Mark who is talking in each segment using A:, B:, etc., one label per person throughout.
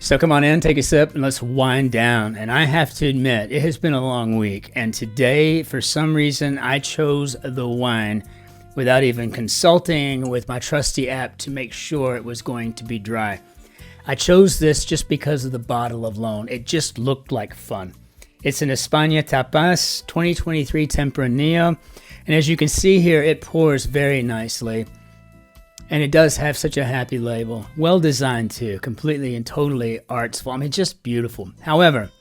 A: So come on in, take a sip, and let's wind down. And I have to admit, it has been a long week. And today, for some reason, I chose the wine without even consulting with my trusty app to make sure it was going to be dry. I chose this just because of the bottle alone. It just looked like fun. It's an España Tapas 2023 Tempranillo. And as you can see here, it pours very nicely. And it does have such a happy label. Well designed too, completely and totally artful. I mean, just beautiful. However,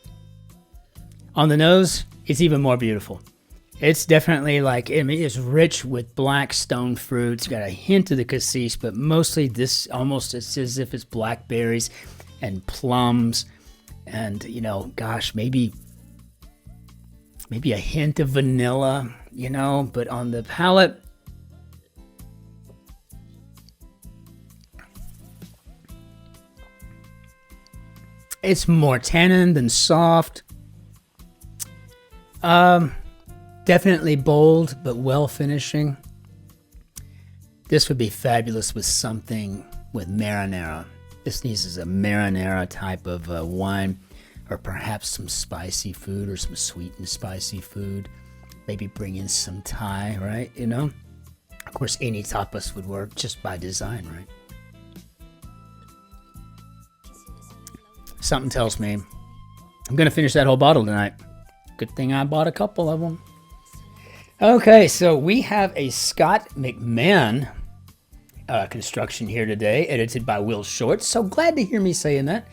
A: on the nose, it's even more beautiful. It's definitely like, I mean, it's rich with black stone fruits. Got a hint of the cassis, but mostly this almost, it's as if it's blackberries and plums. And, you know, gosh, maybe a hint of vanilla, you know, but on the palate, it's more tannin than soft. Definitely bold, but well finishing. This would be fabulous with something with marinara. This needs a marinara type of wine, or perhaps some spicy food or some sweet and spicy food. Maybe bring in some Thai, right? You know? Of course, any tapas would work just by design, right? Something tells me I'm going to finish that whole bottle tonight. Good thing I bought a couple of them. Okay, so we have a Scott McMahon construction here today, edited by Will Short. So glad to hear me saying that.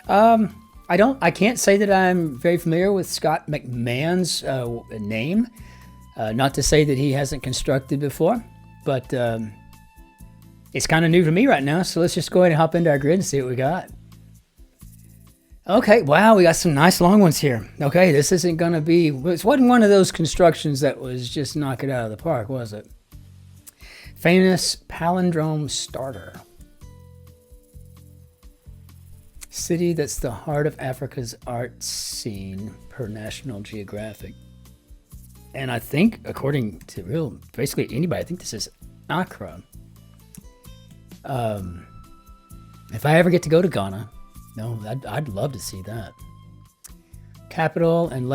A: I can't say that I'm very familiar with Scott McMahon's name. Not to say that he hasn't constructed before, but it's kind of new to me right now. So let's just go ahead and hop into our grid and see what we got. Okay, wow, we got some nice long ones here. Okay, this isn't going to be, it wasn't one of those constructions that was just knock it out of the park, was it? Famous palindrome starter. City that's the heart of Africa's art scene per National Geographic. And I think, according to basically anybody, I think this is Accra. If I ever get to go to Ghana, no, I'd love to see that. Capital and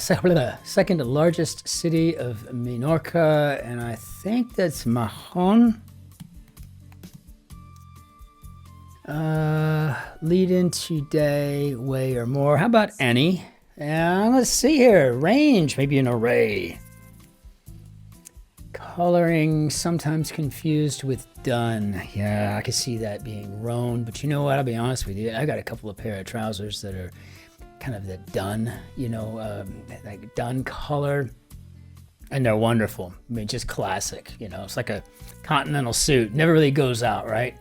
A: second largest city of Minorca, and I think that's Mahon. Lead into day, way or more. How about any? Let's see here. Range, maybe an array. Coloring, sometimes confused with dun. Yeah, I could see that being roan, but you know what? I'll be honest with you. I got a couple of pair of trousers that are kind of the dun, you know, like dun color, and they're wonderful. I mean, just classic, you know. It's like a continental suit. Never really goes out, right?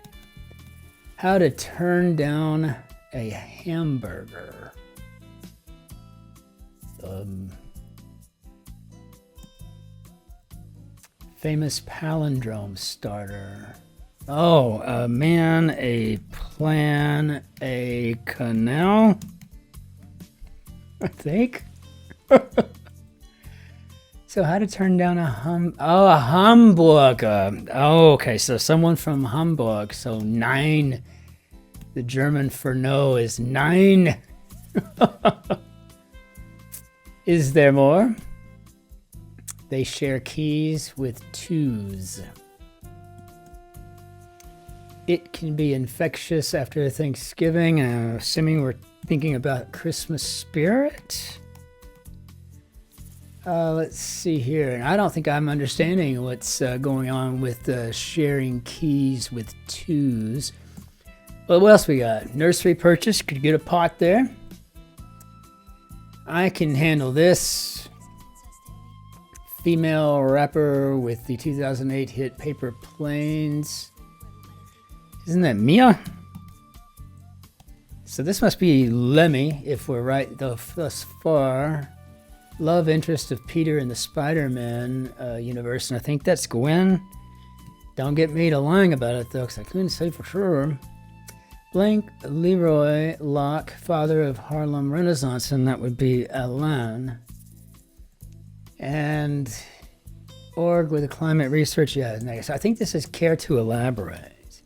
A: How to turn down a hamburger. Famous palindrome starter. Oh, a man, a plan, a canal. I think. So how to turn down a Hamburger. Oh, okay. So someone from Hamburg. So 9. The German for no is 9. Is there more? They share keys with 2s. It can be infectious after Thanksgiving. Assuming we're thinking about Christmas spirit. Let's see here. And I don't think I'm understanding what's going on with sharing keys with 2s. Well, what else we got? Nursery purchase. Could get a pot there. I can handle this. Female rapper with the 2008 hit Paper Planes. Isn't that Mia? So this must be Lemmy, if we're right thus far. Love interest of Peter in the Spider-Man universe, and I think that's Gwen. Don't get me to lying about it, though, because I couldn't say for sure. Blank Leroy Locke, father of Harlem Renaissance, and that would be Alain. And org with a climate research, yeah, nice. I think this is care to elaborate.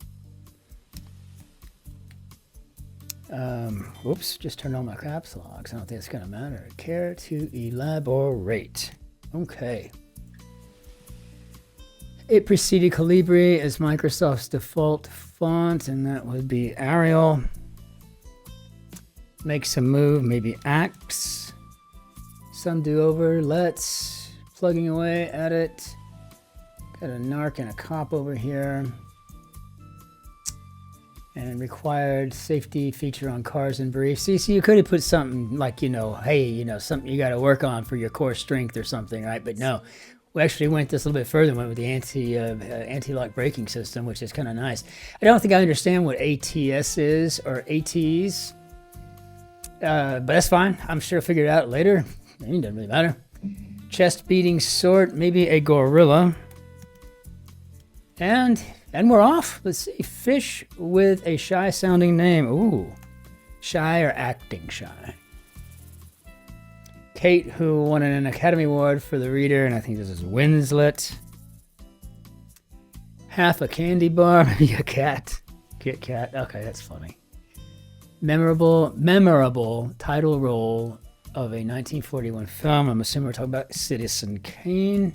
A: Whoops, just turned on my caps locks. I don't think it's going to matter. Care to elaborate. Okay. It preceded Calibri as Microsoft's default font, and that would be Arial. Make some move, maybe Axe. Some do-over, let's. Plugging away at it. Got a narc and a cop over here. And required safety feature on cars and briefs. See, so you could have put something like, you know, hey, you know, something you got to work on for your core strength or something, right? But no, we actually went this a little bit further, went with the anti-lock braking system, which is kind of nice. I don't think I understand what ATS is or ATs, but that's fine. I'm sure I'll figure it out later. It doesn't really matter. Chest beating sort, maybe a gorilla. And we're off. Let's see. Fish with a shy sounding name. Ooh. Shy or acting shy. Kate, who won an Academy Award for the reader, and I think this is Winslet. Half a candy bar, maybe a cat. Kit Kat. Okay, that's funny. Memorable title role of a 1941 film. I'm assuming we're talking about Citizen Kane.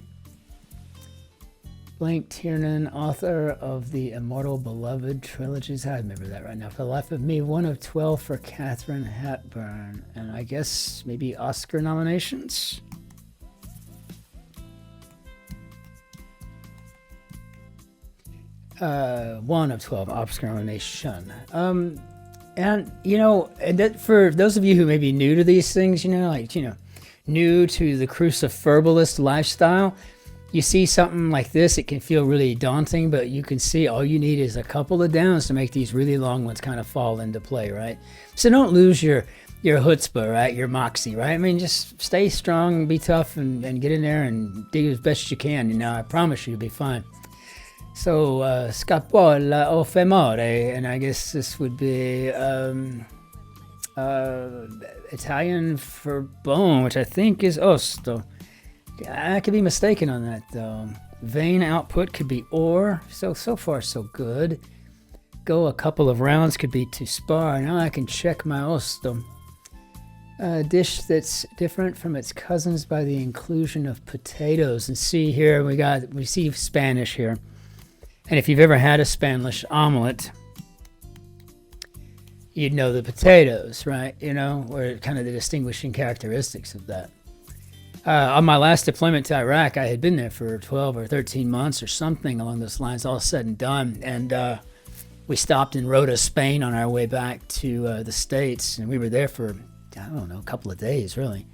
A: Blank Tiernan, author of the Immortal Beloved trilogies. I remember that right now. For the life of me, 1 of 12 for Katharine Hepburn. And I guess maybe Oscar nominations? One of 12 Oscar nomination. And, you know, and that for those of you who may be new to these things, you know, like, you know, new to the cruciferbalist lifestyle, you see something like this, it can feel really daunting, but you can see all you need is a couple of downs to make these really long ones kind of fall into play, right? So don't lose your chutzpah, right? Your moxie, right? I mean, just stay strong, be tough, and get in there and do as best you can. You know, I promise you, you'll be fine. So, scapola o femore, and I guess this would be Italian for bone, which I think is osto. I could be mistaken on that, though. Vein output could be ore. So far, so good. Go a couple of rounds could be to spar. Now I can check my osto. A dish that's different from its cousins by the inclusion of potatoes. And see here, we see Spanish here. And if you've ever had a Spanish omelet, you'd know the potatoes, right? You know, or kind of the distinguishing characteristics of that. On my last deployment to Iraq, I had been there for 12 or 13 months or something along those lines, all said and done. And we stopped in Rota, Spain on our way back to the States. And we were there for, I don't know, a couple of days, really.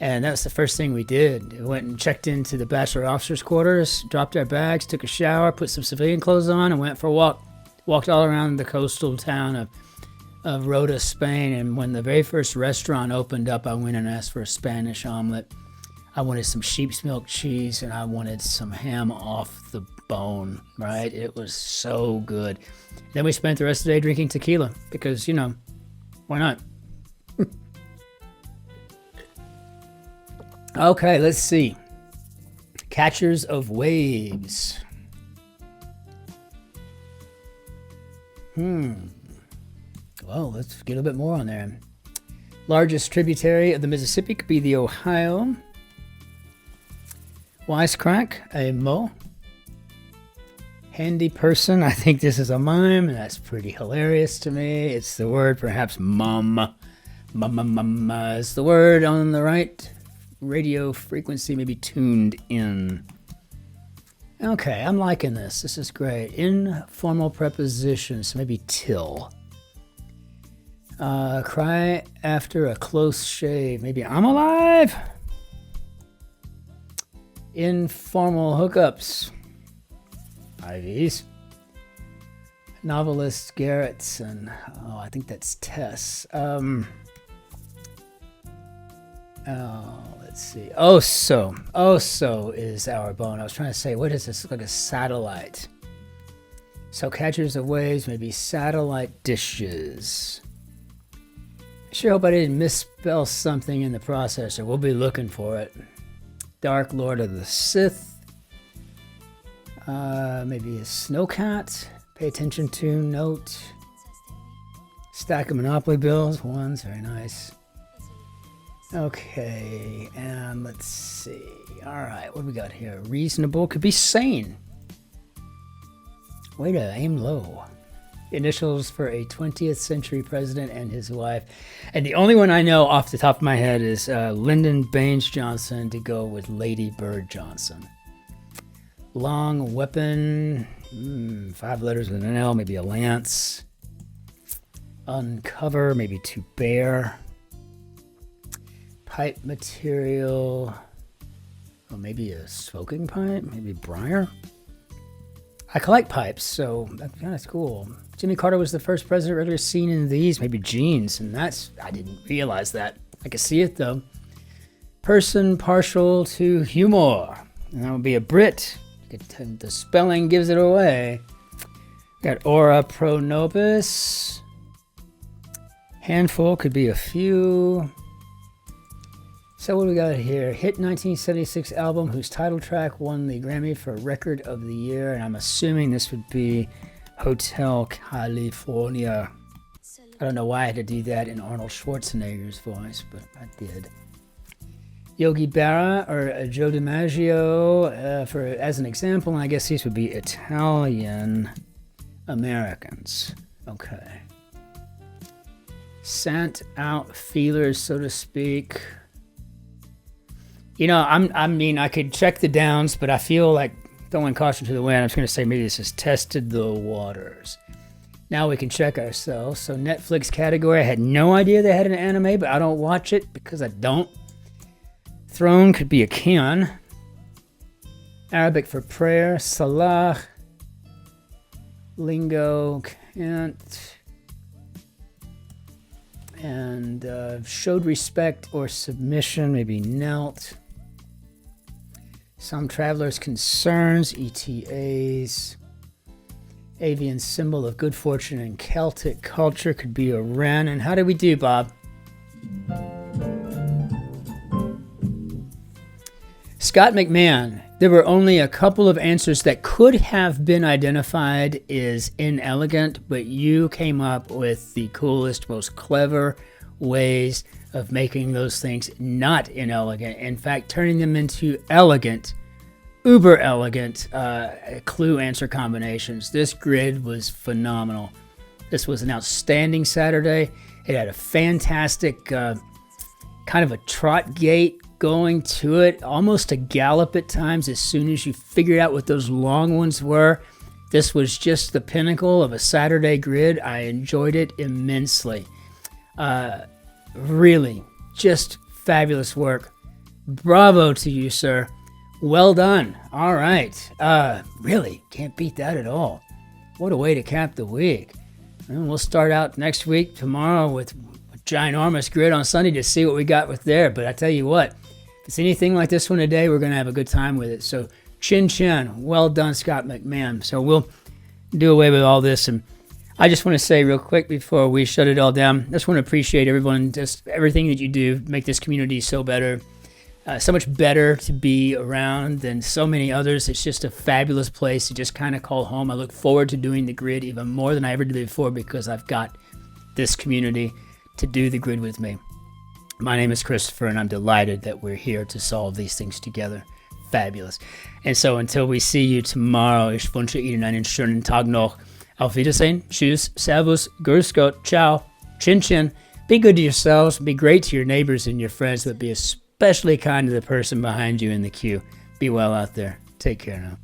A: And that was the first thing we did. We went and checked into the bachelor officers' quarters, dropped our bags, took a shower, put some civilian clothes on, and went for a walk. Walked all around the coastal town of Rota, Spain, and when the very first restaurant opened up, I went and asked for a Spanish omelet. I wanted some sheep's milk cheese, and I wanted some ham off the bone, right? It was so good. Then we spent the rest of the day drinking tequila, because, you know, why not? Okay, let's see. Catchers of waves. Well, let's get a bit more on there. Largest tributary of the Mississippi could be the Ohio. Wisecrack, a mo. Handy person, I think this is a mime, and that's pretty hilarious to me. It's the word, perhaps mum. Mum is the word on the right radio frequency, maybe tuned in. Okay, I'm liking this. This is great. Informal prepositions, maybe till. Cry after a close shave, maybe I'm alive. Informal hookups, IVs. Novelist Garrettson. Oh, I think that's Tess. Let's see. Oso is our bone. I was trying to say, what is this? Look like a satellite. So catchers of waves, maybe satellite dishes. Sure hope I didn't misspell something in the processor. We'll be looking for it. Dark Lord of the Sith. Maybe a snowcat. Pay attention to note. Stack of Monopoly bills. Ones, very nice. Okay, and let's see. All right, what do we got here? Reasonable could be sane. Way to aim low. Initials for a 20th century president and his wife. And the only one I know off the top of my head is Lyndon Baines Johnson, to go with Lady Bird Johnson. Long weapon, 5 letters with an L, maybe a lance. Uncover, maybe to bear. Pipe material, oh, maybe a smoking pipe, maybe briar. I collect pipes, so that's kind of cool. Jimmy Carter was the first president regularly seen in these, maybe jeans, and that's, I didn't realize that. I can see it though. Person partial to humor, and that would be a Brit. The spelling gives it away. Got ora pro nobis. Handful could be a few. So what do we got here? Hit 1976 album whose title track won the Grammy for Record of the Year, and I'm assuming this would be Hotel California. I don't know why I had to do that in Arnold Schwarzenegger's voice, but I did. Yogi Berra or Joe DiMaggio for as an example, and I guess these would be Italian Americans. Okay. Sent out feelers, so to speak. You know, I mean, I could check the downs, but I feel like throwing caution to the wind. I'm just going to say maybe this has tested the waters. Now we can check ourselves. So Netflix category, I had no idea they had an anime, but I don't watch it because I don't. Throne could be a Kion. Arabic for prayer, Salah. Lingo, can't. And showed respect or submission, maybe knelt. Some travelers' concerns, ETAs. Avian symbol of good fortune in Celtic culture could be a wren. And how did we do, Bob? Scott McMahon. There were only a couple of answers that could have been identified as inelegant, but you came up with the coolest, most clever ways of making those things not inelegant. In fact, turning them into elegant, uber elegant clue answer combinations. This grid was phenomenal. This was an outstanding Saturday. It had a fantastic kind of a trot gait going to it, almost a gallop at times as soon as you figured out what those long ones were. This was just the pinnacle of a Saturday grid. I enjoyed it immensely. Really, just fabulous work. Bravo to you, sir. Well done. All right. Really, can't beat that at all. What a way to cap the week. And we'll start out next week, tomorrow, with a ginormous grid on Sunday to see what we got with there. But I tell you what, if it's anything like this one today, we're going to have a good time with it. So, Cin-Cin. Well done, Scott McMahon. So we'll do away with all this. And I just want to say real quick before we shut it all down, I just want to appreciate everyone, just everything that you do, make this community so better. So much better to be around than so many others. It's just a fabulous place to just kind of call home. I look forward to doing the grid even more than I ever did before because I've got this community to do the grid with me. My name is Christopher, and I'm delighted that we're here to solve these things together. Fabulous. And so until we see you tomorrow, ich wünsche Ihnen einen schönen Tag noch. Auf Wiedersehen. Tschüss. Servus. Grüß Gott. Ciao. Cin-Cin. Be good to yourselves. Be great to your neighbors and your friends, but be especially kind to the person behind you in the queue. Be well out there. Take care now.